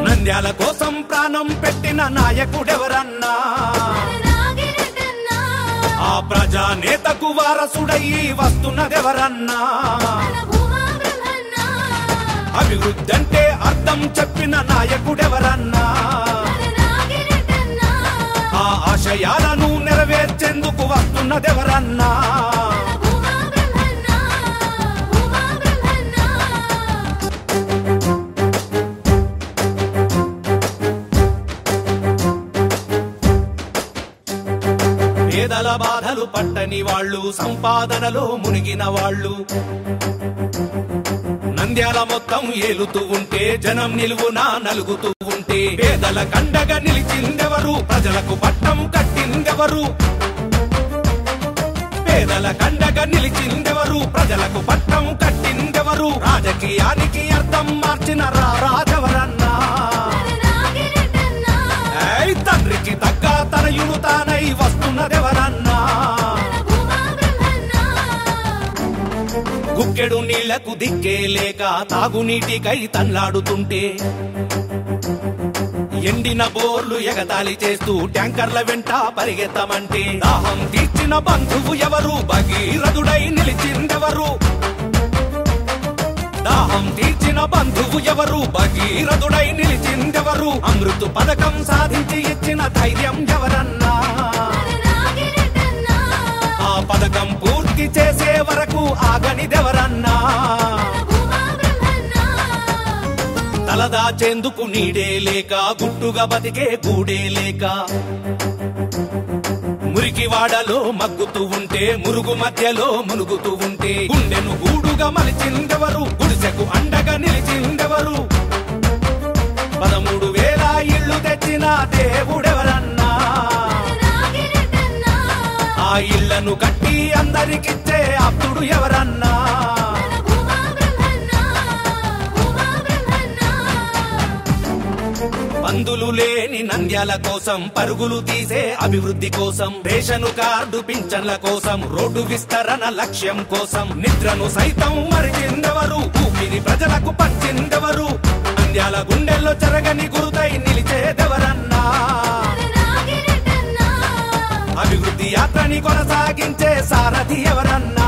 నంద్యాల కోసం ప్రాణం పెట్టిన నాయకుడెవరన్నా ఆ ప్రజానేతకు వారసుడయ్యి వస్తున్నదెవరన్నా అభివృద్ధి అంటే అర్థం చెప్పిన నాయకుడెవరన్నా ఆ ఆశయాలను నెరవేర్చేందుకు వస్తున్నదెవరన్నా పేదల బాధలు పట్టని వాళ్ళు సంపాదనలో మునిగిన వాళ్ళు నంద్యాల మొత్తం ఏలుతూ ఉంటే జనం నిలువునా నలుగుతూ ఉంటే పేదల కండగా నిలిచిందెవరు ప్రజలకు పట్టం కట్టిందెవరు పేదల కండగా నిలిచిందెవరు ప్రజలకు పట్టం కట్టిందెవరు రాజకీయానికి అర్థం మార్చిన రాజెవరన్నా తండ్రికి తగ్గ తనయును తానై వస్తున్నదెవరన్నా గుక్కెడు నీళ్లకు దిక్కే లేక తాగునీటికై తన్లాడుతుంటే ఎండిన బోర్లు ఎగతాళి చేస్తూ ట్యాంకర్ల వెంట పరిగెత్తమంటే దాహం తీర్చిన బంధువు ఎవరు భగీరథుడై నిలిచిందెవరు దాహం తీర్చిన బంధువు ఎవరు భగీరథుడై నిలిచిందెవరు అమృత పథకం సాధించి ఇచ్చిన ధైర్యం ఎవరన్నా ఆ పథకం పూర్తి చేసే వరకు ఆగనిదెవరన్నా తలదాచేందుకు నీడే లేక గుట్టుగా బతికే గూడే లేక మురికి వాడలో మగ్గుతూ ఉంటే మురుగు మధ్యలో మునుగుతూ ఉంటే గుండెను గూడుగా మలిచిందెవరు గుడిసెకు అండగా నిలిచిందెవరు 13,000 ఇళ్లు తెచ్చిన దేవుడెవరన్నా ఆ ఇళ్లను కట్టి అందరికిచ్చే అప్పుడు ఎవరన్నా పందులు లేని నంద్యాల కోసం పరుగులు తీసే అభివృద్ధి కోసం రేషను కార్డు పింఛన్ల కోసం రోడ్డు విస్తరణ లక్ష్యం కోసం నిద్రను సైతం మరిచిందెవరు ఊపిరి ప్రజలకు పంచిందెవరు నంద్యాల గుండెల్లో చెరగని గురుతై నిలిచేదెవరన్నా అభివృద్ధి యాత్రని కొనసాగించే సారథి ఎవరన్నా